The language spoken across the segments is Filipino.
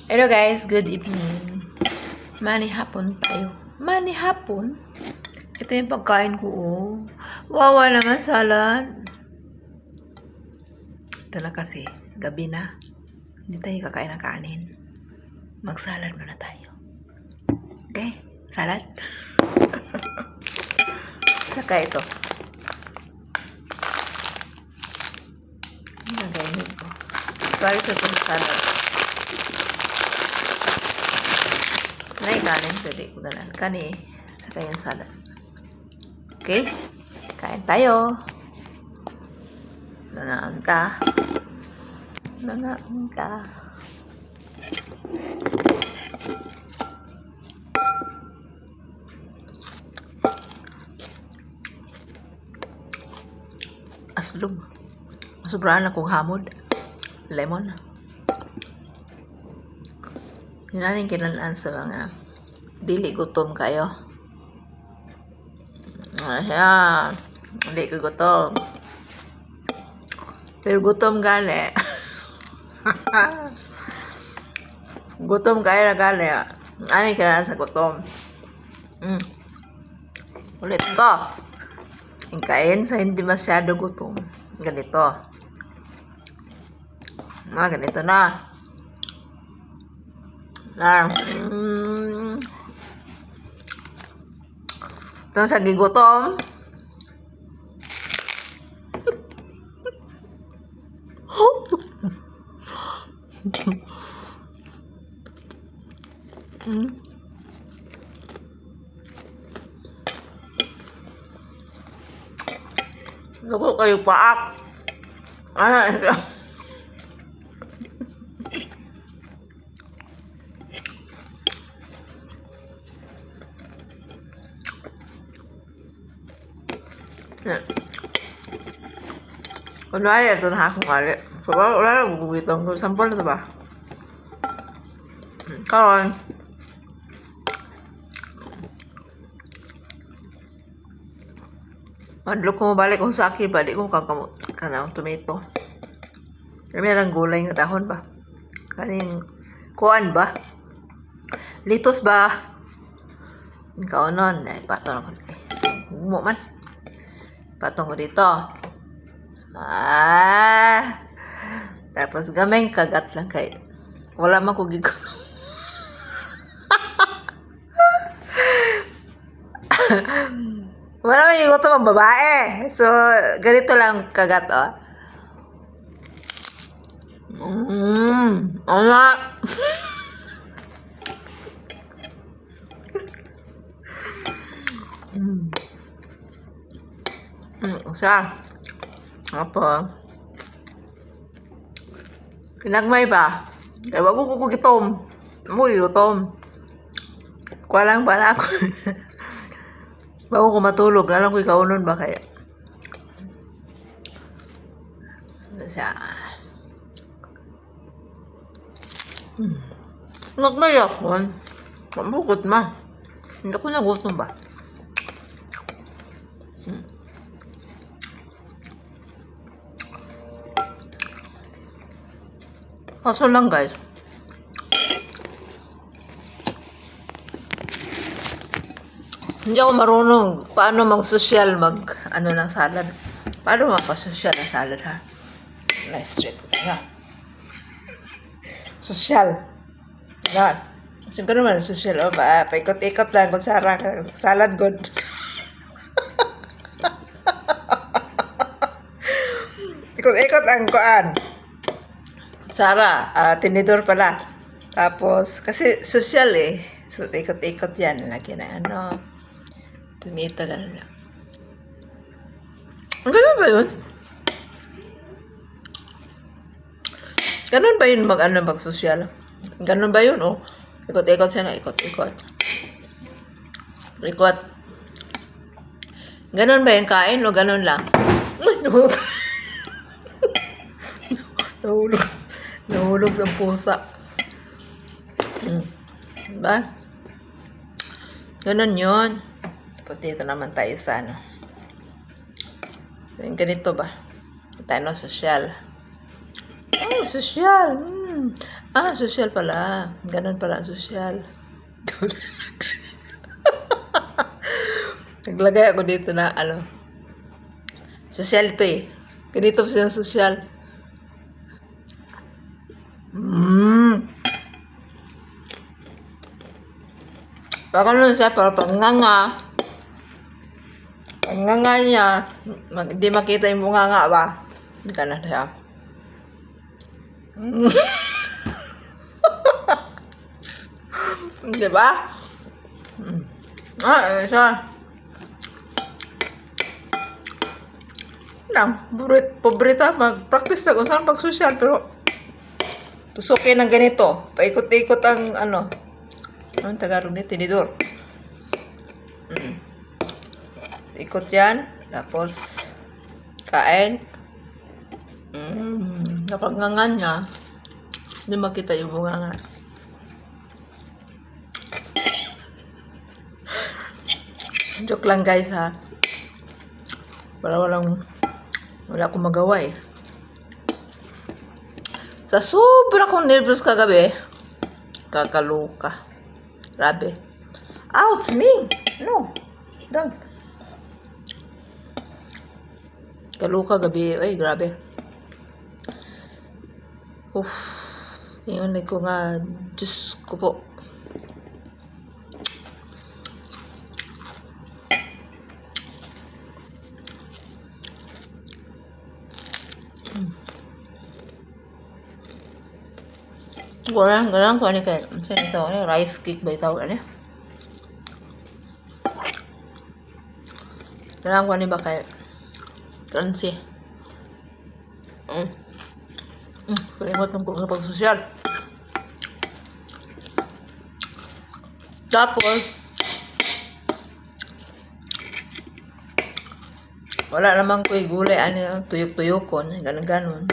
Hello guys, good evening. Mani-hapon tayo. Mani-hapon? Ito yung pagkain ko, oh. Wawa naman, salad. Ito na kasi, gabi na. Hindi tayo kakain ng kanin. Mag-salad muna tayo. Okay? Salad? Saka ito. Nagainin ko. Sorry sa itong salad. May kanin, pwede ko ganan. Kani, saka yung salad. Okay? Kain tayo. Nangaan ka. Nangaan ka. Aslog. Sobrang akong hamod. Lemon. Yun na rin kinalaan sa mga dili gutom kayo. Ayan. Hindi ko gutom. Pero gutom gali. Gutom kayo na gali. Ano yung kinalaan sa gutom? Ulit ko. Yung kain sa hindi masyado gutom. Ganito. Ganito na. Ito sa gigutom. Naku kayo paak. Ito. Kunwari, ito na akong kali. So, wala lang gugitong. Sample na ito ba? Karon. Madlo ko mabalik kung sa akin ba, di ko kakamot ka ng tomato. Kami lang gulay na dahon ba? Kaning kuan ba? Litos ba? Ikaw nun. Ay, patong ko. Humo man. Patong ko dito. Tapos gamay kagat lang kay. Wala man ko gigot. Wala man gigot ang babae. So, ganito lang kagat, oh. Anak. Siya. Apa? Kinagmay ba? Kaya wag ko gitom. Muy gutom. Kuha lang pala ako. Bago ko matulog, lalang ko ikaw nun ba kaya? Siya. Nagmay ako. Mabukot ma. Hindi ko nagutom ba? Kaso lang guys, hindi ako marunong paano mag-social ano ng salad. Paano makasosyal ng salad ha? Nice straight. Yeah. Social. Yan. Kasi ko naman social. O ba? Paikot-ikot lang kung salad good. Ikot-ikot ang kuan. Sara, tinidor pala. Tapos, kasi social eh. So, ikot-ikot yan. Lagi na ano. Tomato, gano'n lang. Ganun ba yun? Ganun ba yun mag-social? Ganun ba yun, oh? Ikot-ikot siya na, ikot-ikot. Ikot. Ganun ba yung kain o ganun lang? Nahulog. Nahulog sa pusa. Diba? Ganun yun. Tapos dito naman tayo sa ano. Ganito ba? Tayo na social. Oh, social. Social pala. Ganun pala ang social. Naglagay ako dito na ano. Social ito eh. Ganito pa siyang social. Baka nun siya, para panganga. Panganga niya, hindi makita yung bunganga ba? Hindi ka na siya. Di ba? Isa. Paborita, mag-practice na kung saan pag-social, pero tusukin ng ganito. Paikot-ikot ang anong Tagalog ni tinidor. Ikot yan, tapos kain. Kapag ngangan niya, hindi makita yung bunganga. Joke lang guys ha. Wala akong magawa eh. Sa sobra kong nervous kagabi, kakaluka. Grabe. Ouch, me! No. Don't. Kaluka gabi. Ay, grabe. Yung ko nga, Diyos ko po. Ganang ko ano kayo. Saan ito? Rice cake ba ito? Ano? Ganang ko ano ba kayo? Transi. Kalimutan ko sa pag-social. Tapos, wala naman ko gulay. Ano, tuyok-tuyokon. Ganon-ganon.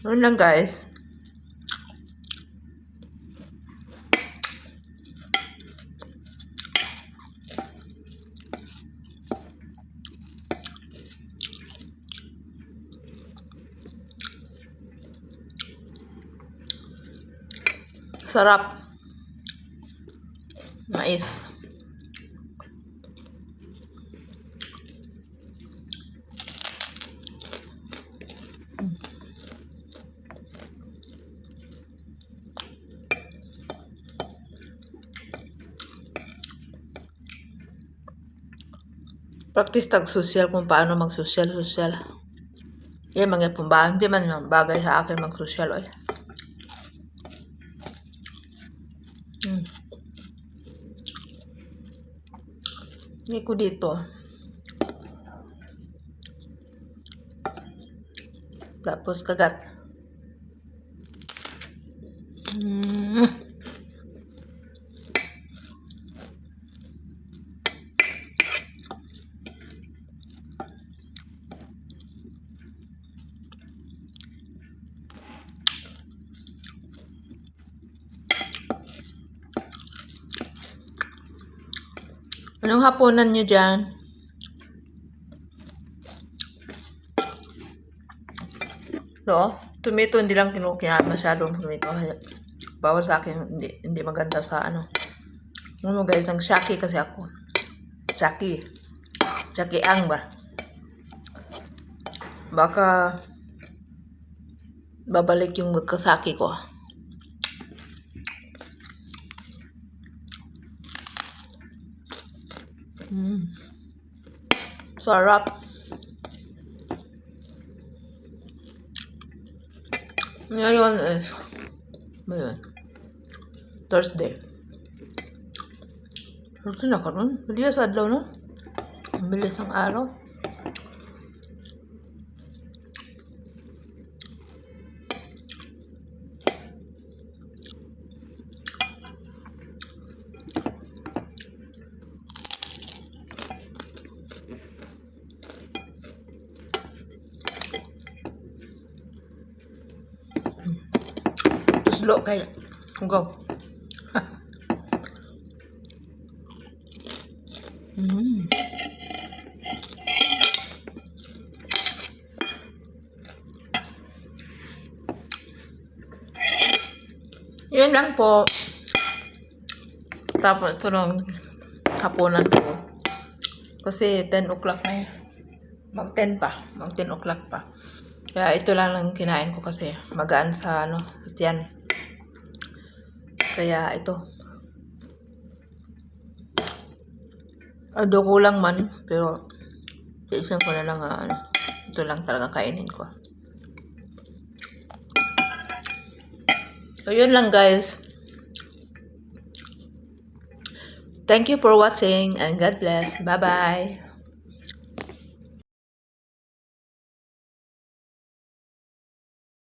Yun lang guys. Sarap. Mais. Practice tag-social kung paano mag-social. Yan, mga pumbahan. Hindi man bagay sa akin mag-social. Hindi ko dito. Tapos kagat. Anong hapunan nyo dyan? So, tomato hindi lang kinukina masyadong tomato. Bawal sa akin, hindi maganda sa ano. Ano guys, ang shaki kasi ako. Shaki ang ba? Baka babalik yung magkasaki ko. Sarap. Ngayon is Thursday. Thursday na karon. Bilis sa adlaw no? Ang bilis ang araw. Tuslo kayo. Go. Mm. Yun lang po. Tapos ito lang hapunan ko. Kasi 10 o'clock na yun. Mag 10 pa. Mag 10 o'clock pa. Kaya ito lang lang kinain ko kasi magaan sa sa tiyan. Kaya ito. Although kulang man, pero iisip ko na lang ito lang talaga kainin ko. So, yun lang guys. Thank you for watching and God bless. Bye-bye.